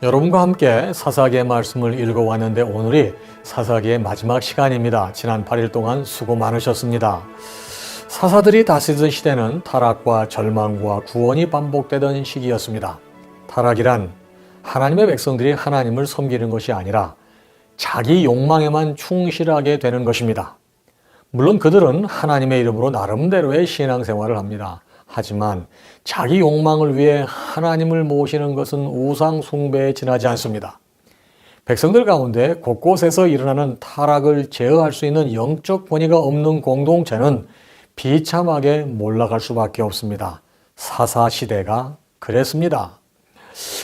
여러분과 함께 사사기의 말씀을 읽어왔는데 오늘이 사사기의 마지막 시간입니다. 지난 8일 동안 수고 많으셨습니다. 사사들이 다스리던 시대는 타락과 절망과 구원이 반복되던 시기였습니다. 타락이란 하나님의 백성들이 하나님을 섬기는 것이 아니라 자기 욕망에만 충실하게 되는 것입니다. 물론 그들은 하나님의 이름으로 나름대로의 신앙생활을 합니다. 하지만 자기 욕망을 위해 하나님을 모시는 것은 우상 숭배에 지나지 않습니다. 백성들 가운데 곳곳에서 일어나는 타락을 제어할 수 있는 영적 권위가 없는 공동체는 비참하게 몰락할 수밖에 없습니다. 사사시대가 그랬습니다.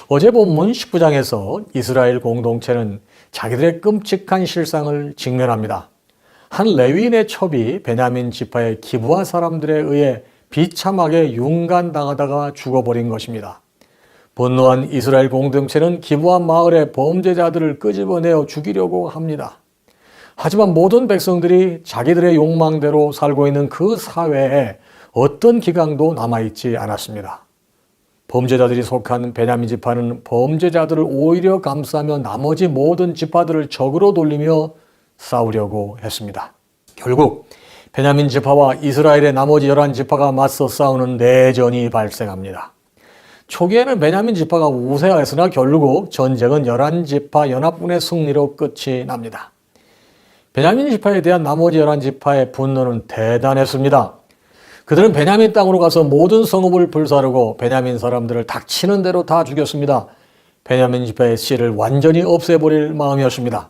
어제 본문 19장에서 이스라엘 공동체는 자기들의 끔찍한 실상을 직면합니다. 한 레위인의 첩이 베냐민 지파의 기브아 사람들에 의해 비참하게 융간당하다가 죽어버린 것입니다. 분노한 이스라엘 공동체는 기브아 마을의 범죄자들을 끄집어내어 죽이려고 합니다. 하지만 모든 백성들이 자기들의 욕망대로 살고 있는 그 사회에 어떤 기강도 남아있지 않았습니다. 범죄자들이 속한 베냐민 지파는 범죄자들을 오히려 감싸며 나머지 모든 지파들을 적으로 돌리며 싸우려고 했습니다. 결국 베냐민 지파와 이스라엘의 나머지 11지파가 맞서 싸우는 내전이 발생합니다. 초기에는 베냐민 지파가 우세하였으나 결국 전쟁은 11지파 연합군의 승리로 끝이 납니다. 베냐민 지파에 대한 나머지 11지파의 분노는 대단했습니다. 그들은 베냐민 땅으로 가서 모든 성읍을 불사르고 베냐민 사람들을 닥치는 대로 다 죽였습니다. 베냐민 지파의 씨를 완전히 없애버릴 마음이었습니다.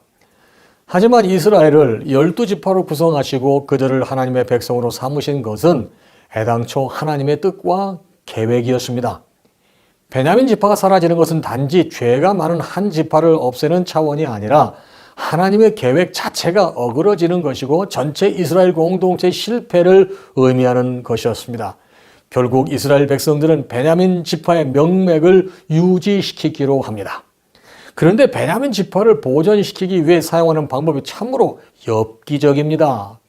하지만 이스라엘을 12지파로 구성하시고 그들을 하나님의 백성으로 삼으신 것은 애당초 하나님의 뜻과 계획이었습니다. 베냐민 지파가 사라지는 것은 단지 죄가 많은 한 지파를 없애는 차원이 아니라 하나님의 계획 자체가 어그러지는 것이고 전체 이스라엘 공동체의 실패를 의미하는 것이었습니다. 결국 이스라엘 백성들은 베냐민 지파의 명맥을 유지시키기로 합니다. 그런데 베냐민 지파를 보존시키기 위해 사용하는 방법이 참으로 엽기적입니다.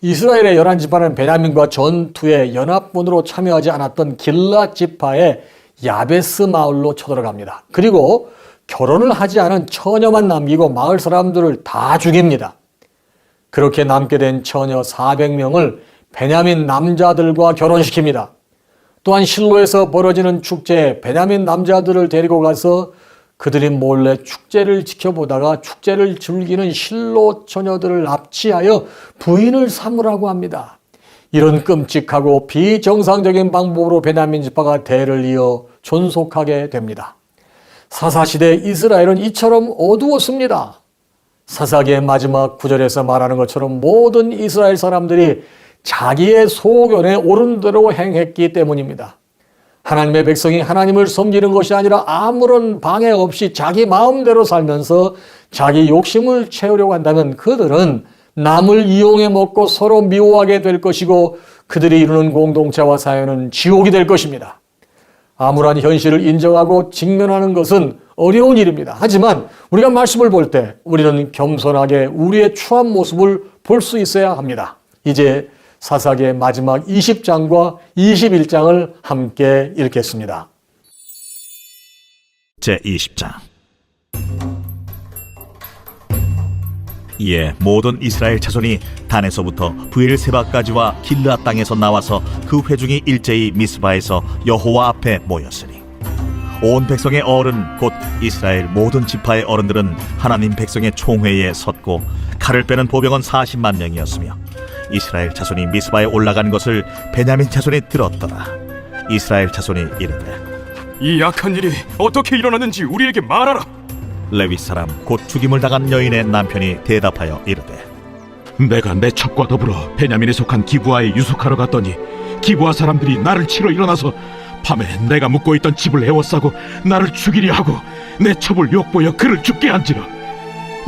이스라엘의 11지파는 베냐민과 전투에 연합군으로 참여하지 않았던 길앗 지파의 야베스 마을로 쳐들어갑니다. 그리고 결혼을 하지 않은 처녀만 남기고 마을 사람들을 다 죽입니다. 그렇게 남게 된 처녀 400명을 베냐민 남자들과 결혼시킵니다. 또한 실로에서 벌어지는 축제에 베냐민 남자들을 데리고 가서 그들이 몰래 축제를 지켜보다가 축제를 즐기는 실로 처녀들을 납치하여 부인을 삼으라고 합니다. 이런 끔찍하고 비정상적인 방법으로 베냐민 지파가 대를 이어 존속하게 됩니다. 사사시대 이스라엘은 이처럼 어두웠습니다. 사사기의 마지막 구절에서 말하는 것처럼 모든 이스라엘 사람들이 자기의 소견에 옳은 대로 행했기 때문입니다. 하나님의 백성이 하나님을 섬기는 것이 아니라 아무런 방해 없이 자기 마음대로 살면서 자기 욕심을 채우려고 한다면 그들은 남을 이용해 먹고 서로 미워하게 될 것이고 그들이 이루는 공동체와 사회는 지옥이 될 것입니다. 암울한 현실을 인정하고 직면하는 것은 어려운 일입니다. 하지만 우리가 말씀을 볼 때 우리는 겸손하게 우리의 추한 모습을 볼 수 있어야 합니다. 이제 사사기의 마지막 20장과 21장을 함께 읽겠습니다. 제20장. 이에 모든 이스라엘 자손이 단에서부터 브엘세바까지와 길르앗 땅에서 나와서 그 회중이 일제히 미스바에서 여호와 앞에 모였으니 온 백성의 어른 곧 이스라엘 모든 지파의 어른들은 하나님 백성의 총회에 섰고 칼을 빼는 보병은 40만 명이었으며 이스라엘 자손이 미스바에 올라간 것을 베냐민 자손이 들었더라. 이스라엘 자손이 이르되 이 악한 일이 어떻게 일어났는지 우리에게 말하라. 레위 사람 곧 죽임을 당한 여인의 남편이 대답하여 이르되 내가 내 첩과 더불어 베냐민에 속한 기브아에 유숙하러 갔더니 기브아 사람들이 나를 치러 일어나서 밤에 내가 묵고 있던 집을 에워싸고 나를 죽이려 하고 내 첩을 욕보여 그를 죽게 한지라.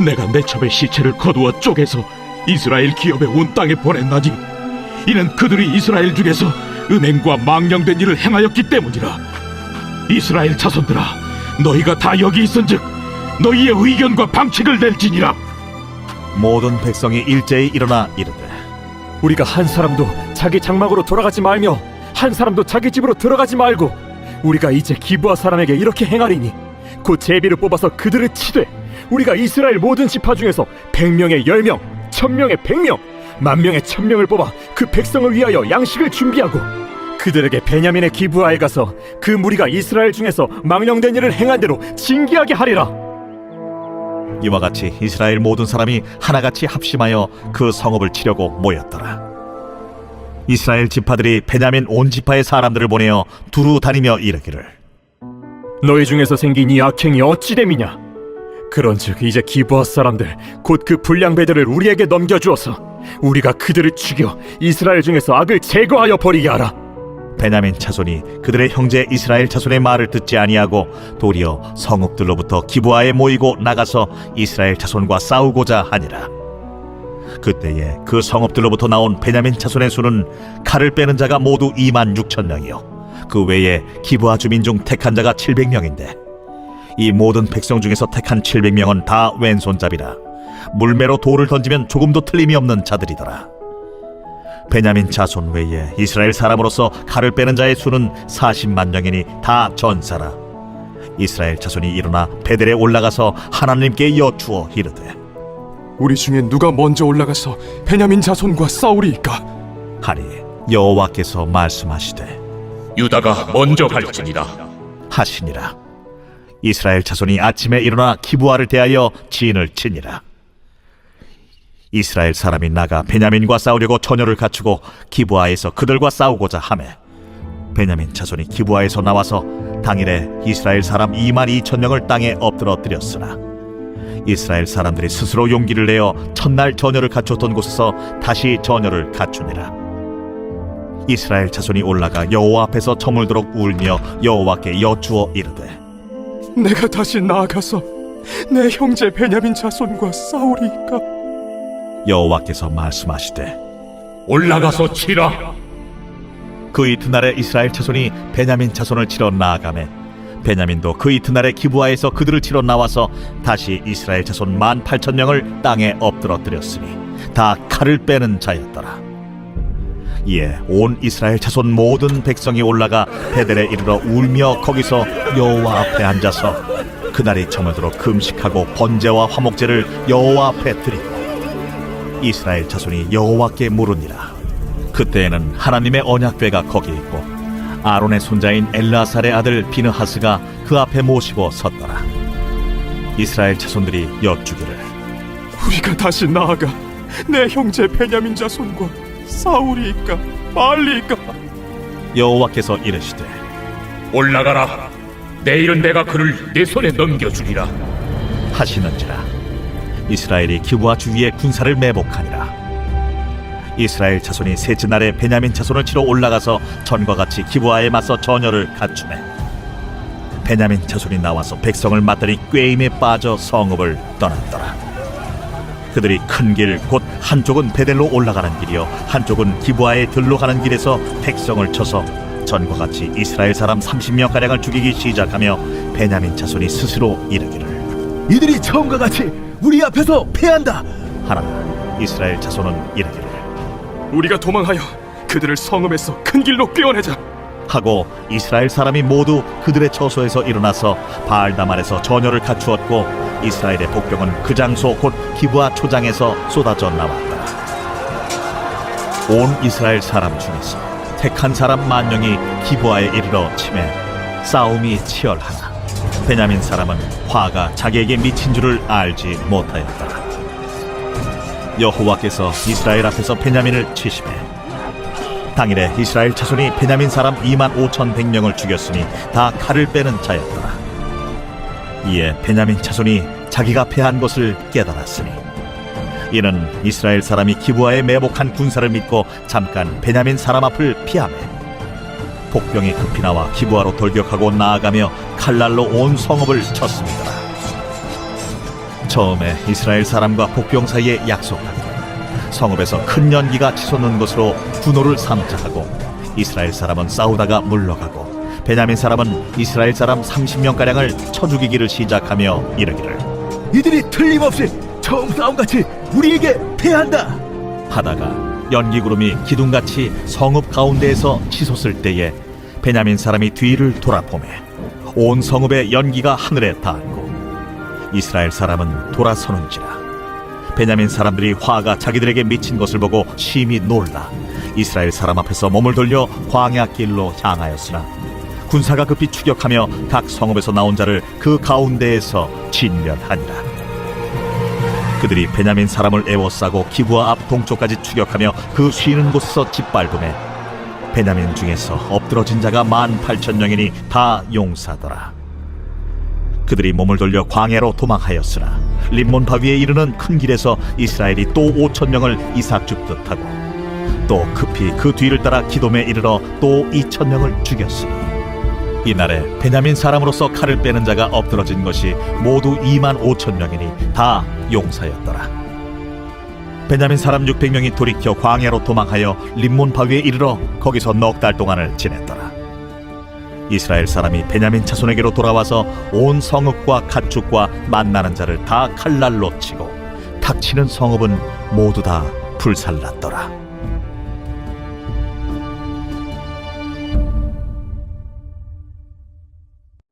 내가 내 첩의 시체를 거두어 쪼개서 이스라엘 기업의 온 땅에 보냈나니 이는 그들이 이스라엘 중에서 음행과 망령된 일을 행하였기 때문이라. 이스라엘 자손들아, 너희가 다 여기 있은즉 너희의 의견과 방책을 낼지니라. 모든 백성이 일제히 일어나 이르되 우리가 한 사람도 자기 장막으로 돌아가지 말며 한 사람도 자기 집으로 들어가지 말고 우리가 이제 기브아 사람에게 이렇게 행하리니 곧 제비를 뽑아서 그들을 치되 우리가 이스라엘 모든 지파 중에서 100명에 10명, 1000명에 100명, 10,000명에 1000명을 뽑아 그 백성을 위하여 양식을 준비하고 그들에게 베냐민의 기브아에 가서 그 무리가 이스라엘 중에서 망령된 일을 행한 대로 징계하게 하리라. 이와 같이 이스라엘 모든 사람이 하나같이 합심하여 그 성읍을 치려고 모였더라. 이스라엘 지파들이 베냐민 온 지파의 사람들을 보내어 두루 다니며 이르기를 너희 중에서 생긴 이 악행이 어찌 됨이냐? 그런즉 이제 기브아 사람들 곧 그 불량배들을 우리에게 넘겨주어서 우리가 그들을 죽여 이스라엘 중에서 악을 제거하여 버리게 하라. 베냐민 자손이 그들의 형제 이스라엘 자손의 말을 듣지 아니하고 도리어 성읍들로부터 기브아에 모이고 나가서 이스라엘 자손과 싸우고자 하니라. 그때에 그 성읍들로부터 나온 베냐민 자손의 수는 칼을 빼는 자가 모두 26,000명이요 그 외에 기브아 주민 중 택한 자가 700명인데 이 모든 백성 중에서 택한 700명은 다 왼손잡이라 물매로 돌을 던지면 조금도 틀림이 없는 자들이더라. 베냐민 자손 외에 이스라엘 사람으로서 칼을 빼는 자의 수는 40만 명이니 다 전사라. 이스라엘 자손이 일어나 베델에 올라가서 하나님께 여쭈어 이르되 우리 중에 누가 먼저 올라가서 베냐민 자손과 싸우리이까? 하니 여호와께서 말씀하시되 유다가 먼저 갈지니라 하시니라. 이스라엘 자손이 아침에 일어나 기브아를 대하여 진을 치니라. 이스라엘 사람이 나가 베냐민과 싸우려고 전열을 갖추고 기브아에서 그들과 싸우고자 하매 베냐민 자손이 기브아에서 나와서 당일에 이스라엘 사람 22,000명을 땅에 엎드러뜨렸으나 이스라엘 사람들이 스스로 용기를 내어 첫날 전열을 갖췄던 곳에서 다시 전열을 갖추니라. 이스라엘 자손이 올라가 여호와 앞에서 저물도록 울며 여호와께 여쭈어 이르되 내가 다시 나아가서 내 형제 베냐민 자손과 싸우리이까? 여호와께서 말씀하시되 올라가서 치라. 그 이튿날에 이스라엘 자손이 베냐민 자손을 치러 나아가매 베냐민도 그 이튿날에 기브아에서 그들을 치러 나와서 다시 이스라엘 자손 18,000명을 땅에 엎드러뜨렸으니 다 칼을 빼는 자였더라. 이에 온 이스라엘 자손 모든 백성이 올라가 베델에 이르러 울며 거기서 여호와 앞에 앉아서 그날이 저물도록 금식하고 번제와 화목제를 여호와 앞에 드리고 이스라엘 자손이 여호와께 물으니라. 그때에는 하나님의 언약궤가 거기 있고 아론의 손자인 엘라살의 아들 비느하스가 그 앞에 모시고 섰더라. 이스라엘 자손들이 여쭈기를 우리가 다시 나아가 내 형제 베냐민 자손과 싸우리이까 말리이까? 여호와께서 이르시되 올라가라. 내일은 내가 그를 내 손에 넘겨주리라 하시는지라. 이스라엘이 기브아 주위에 군사를 매복하니라. 이스라엘 자손이 셋째 날에 베냐민 자손을 치러 올라가서 전과 같이 기브아에 맞서 전열을 갖추매 베냐민 자손이 나와서 백성을 맞더니 꾀임에 빠져 성읍을 떠났더라. 그들이 큰 길 곧 한쪽은 베델로 올라가는 길이요 한쪽은 기브아에 들로 가는 길에서 백성을 쳐서 전과 같이 이스라엘 사람 30명가량을 죽이기 시작하며 베냐민 자손이 스스로 이르기를 이들이 처음과 같이 우리 앞에서 패한다 하나 이스라엘 자손은 이르기를 우리가 도망하여 그들을 성읍에서 큰 길로 꿰어내자. 하고 이스라엘 사람이 모두 그들의 처소에서 일어나서 바알다말에서 전열을 갖추었고 이스라엘의 복병은 그 장소 곧 기브아 초장에서 쏟아져 나왔다. 온 이스라엘 사람 중에서 택한 사람 10,000명이 기브아에 이르러 치매 싸움이 치열하나 베냐민 사람은 화가 자기에게 미친 줄을 알지 못하였다. 여호와께서 이스라엘 앞에서 베냐민을 치시매 당일에 이스라엘 자손이 베냐민 사람 25,100명을 죽였으니 다 칼을 빼는 자였더라. 이에 베냐민 자손이 자기가 패한 것을 깨달았으니 이는 이스라엘 사람이 기브아에 매복한 군사를 믿고 잠깐 베냐민 사람 앞을 피하매 복병이 급히 나와 기브아로 돌격하고 나아가며 칼날로 온 성읍을 쳤습니다. 처음에 이스라엘 사람과 복병 사이에 약속하기를 성읍에서 큰 연기가 치솟는 것으로 분노를 삼자 하고 이스라엘 사람은 싸우다가 물러가고 베냐민 사람은 이스라엘 사람 30명가량을 쳐 죽이기를 시작하며 이르기를 이들이 틀림없이 처음 싸움같이 우리에게 패한다 하다가 연기구름이 기둥같이 성읍 가운데에서 치솟을 때에 베냐민 사람이 뒤를 돌아보매 온 성읍의 연기가 하늘에 닿았고 이스라엘 사람은 돌아서는지라. 베냐민 사람들이 화가 자기들에게 미친 것을 보고 심히 놀라 이스라엘 사람 앞에서 몸을 돌려 광야 길로 향하였으나 군사가 급히 추격하며 각 성읍에서 나온 자를 그 가운데에서 진멸하니라. 그들이 베냐민 사람을 에워싸고 기브아 앞 동쪽까지 추격하며 그 쉬는 곳에서 짓밟음에 베냐민 중에서 엎드러진 자가 18,000명이니 다 용사더라. 그들이 몸을 돌려 광야로 도망하였으나 림몬 바위에 이르는 큰 길에서 이스라엘이 또 5,000명을 이삭 줍듯 하고 또 급히 그 뒤를 따라 기돔에 이르러 또 2,000명을 죽였으니 이날에 베냐민 사람으로서 칼을 빼는 자가 엎드러진 것이 모두 25,000명이니 다 용사였더라. 베냐민 사람 600명이 돌이켜 광야로 도망하여 림몬 바위에 이르러 거기서 넉 달 동안을 지냈더라. 이스라엘 사람이 베냐민 자손에게로 돌아와서 온 성읍과 가축과 만나는 자를 다 칼날로 치고 닥치는 성읍은 모두 다 불살랐더라.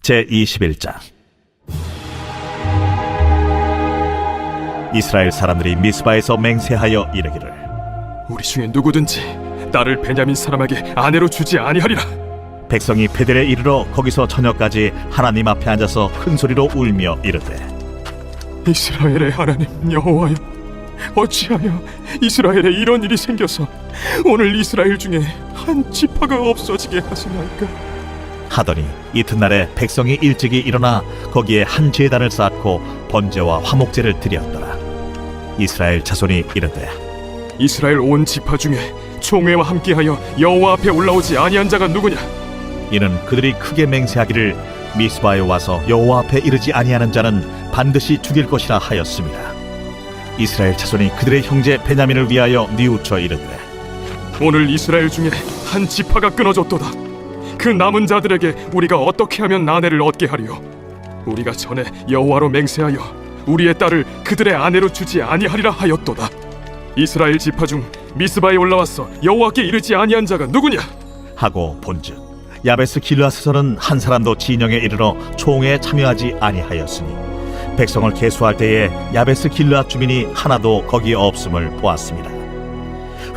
제21장. 이스라엘 사람들이 미스바에서 맹세하여 이르기를 우리 중에 누구든지 나를 베냐민 사람에게 아내로 주지 아니하리라. 백성이 베델에 이르러 거기서 저녁까지 하나님 앞에 앉아서 큰 소리로 울며 이르되 이스라엘의 하나님 여호와여, 어찌하여 이스라엘에 이런 일이 생겨서 오늘 이스라엘 중에 한 지파가 없어지게 하시나이까. 하더니 이튿날에 백성이 일찍이 일어나 거기에 한 제단을 쌓고 번제와 화목제를 드렸더라. 이스라엘 자손이 이르되 이스라엘 온 지파 중에 총회와 함께하여 여호와 앞에 올라오지 아니한 자가 누구냐? 이는 그들이 크게 맹세하기를 미스바에 와서 여호와 앞에 이르지 아니하는 자는 반드시 죽일 것이라 하였습니다. 이스라엘 자손이 그들의 형제 베냐민을 위하여 뉘우쳐 이르되 오늘 이스라엘 중에 한 지파가 끊어졌도다. 그 남은 자들에게 우리가 어떻게 하면 아내를 얻게 하리요? 우리가 전에 여호와로 맹세하여 우리의 딸을 그들의 아내로 주지 아니하리라 하였도다. 이스라엘 지파 중 미스바에 올라와서 여호와께 이르지 아니한 자가 누구냐? 하고 본즉 야베스 길르앗에서는 한 사람도 진영에 이르러 총회에 참여하지 아니하였으니 백성을 계수할 때에 야베스 길르앗 주민이 하나도 거기에 없음을 보았습니다.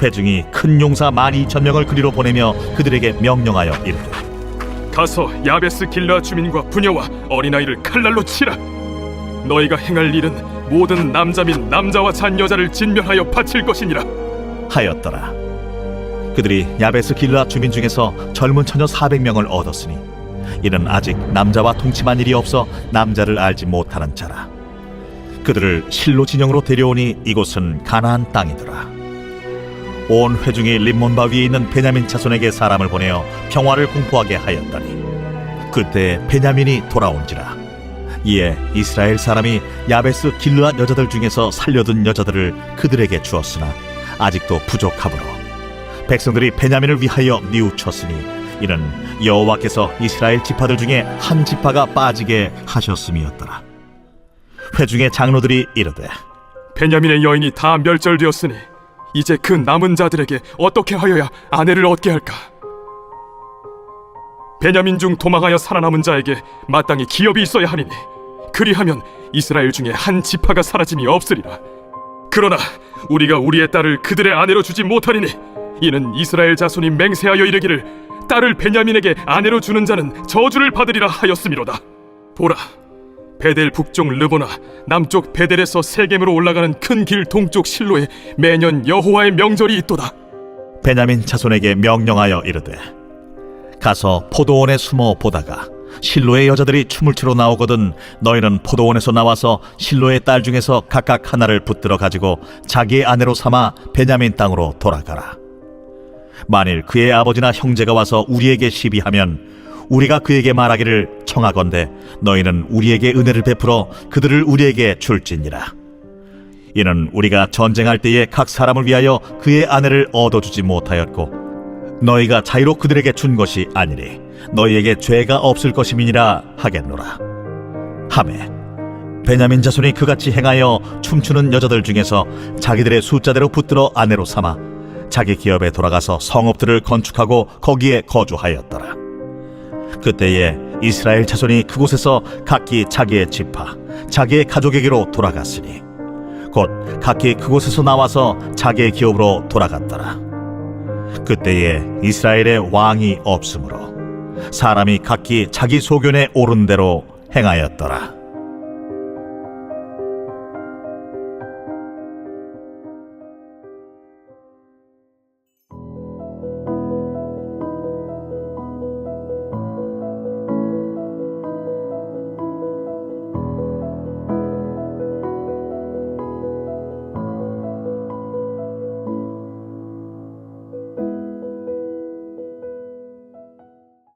회중이 큰 용사 12,000명을 그리로 보내며 그들에게 명령하여 이르되 가서 야베스 길르앗 주민과 부녀와 어린아이를 칼날로 치라. 너희가 행할 일은 모든 남자 및 남자와 잔 여자를 진멸하여 바칠 것이니라 하였더라. 그들이 야베스 길르앗 주민 중에서 젊은 처녀 400명을 얻었으니 이는 아직 남자와 동침한 일이 없어 남자를 알지 못하는 자라. 그들을 실로 진영으로 데려오니 이곳은 가나안 땅이더라. 온 회중이 림몬바 위에 있는 베냐민 자손에게 사람을 보내어 평화를 공포하게 하였더니 그때 베냐민이 돌아온지라. 이에 이스라엘 사람이 야베스 길르앗 여자들 중에서 살려둔 여자들을 그들에게 주었으나 아직도 부족하므로 백성들이 베냐민을 위하여 뉘우쳤으니 이는 여호와께서 이스라엘 지파들 중에 한 지파가 빠지게 하셨음이었더라. 회중의 장로들이 이르되 베냐민의 여인이 다 멸절되었으니 이제 그 남은 자들에게 어떻게 하여야 아내를 얻게 할까? 베냐민 중 도망하여 살아남은 자에게 마땅히 기업이 있어야 하리니 그리하면 이스라엘 중에 한 지파가 사라짐이 없으리라. 그러나 우리가 우리의 딸을 그들의 아내로 주지 못하리니 이는 이스라엘 자손이 맹세하여 이르기를 딸을 베냐민에게 아내로 주는 자는 저주를 받으리라 하였음이로다. 보라, 베델 북쪽 르보나 남쪽 베델에서 세겜으로 올라가는 큰 길 동쪽 실로에 매년 여호와의 명절이 있도다. 베냐민 자손에게 명령하여 이르되 가서 포도원에 숨어 보다가 실로의 여자들이 춤을 추러 나오거든 너희는 포도원에서 나와서 실로의 딸 중에서 각각 하나를 붙들어 가지고 자기의 아내로 삼아 베냐민 땅으로 돌아가라. 만일 그의 아버지나 형제가 와서 우리에게 시비하면 우리가 그에게 말하기를 청하건대 너희는 우리에게 은혜를 베풀어 그들을 우리에게 줄지니라. 이는 우리가 전쟁할 때에 각 사람을 위하여 그의 아내를 얻어주지 못하였고 너희가 자유로 그들에게 준 것이 아니니 너희에게 죄가 없을 것임이니라 하겠노라 하매 베냐민 자손이 그같이 행하여 춤추는 여자들 중에서 자기들의 숫자대로 붙들어 아내로 삼아 자기 기업에 돌아가서 성읍들을 건축하고 거기에 거주하였더라. 그때에 이스라엘 자손이 그곳에서 각기 자기의 지파, 자기의 가족에게로 돌아갔으니 곧 각기 그곳에서 나와서 자기의 기업으로 돌아갔더라. 그때에 이스라엘의 왕이 없으므로 사람이 각기 자기 소견에 오른 대로 행하였더라.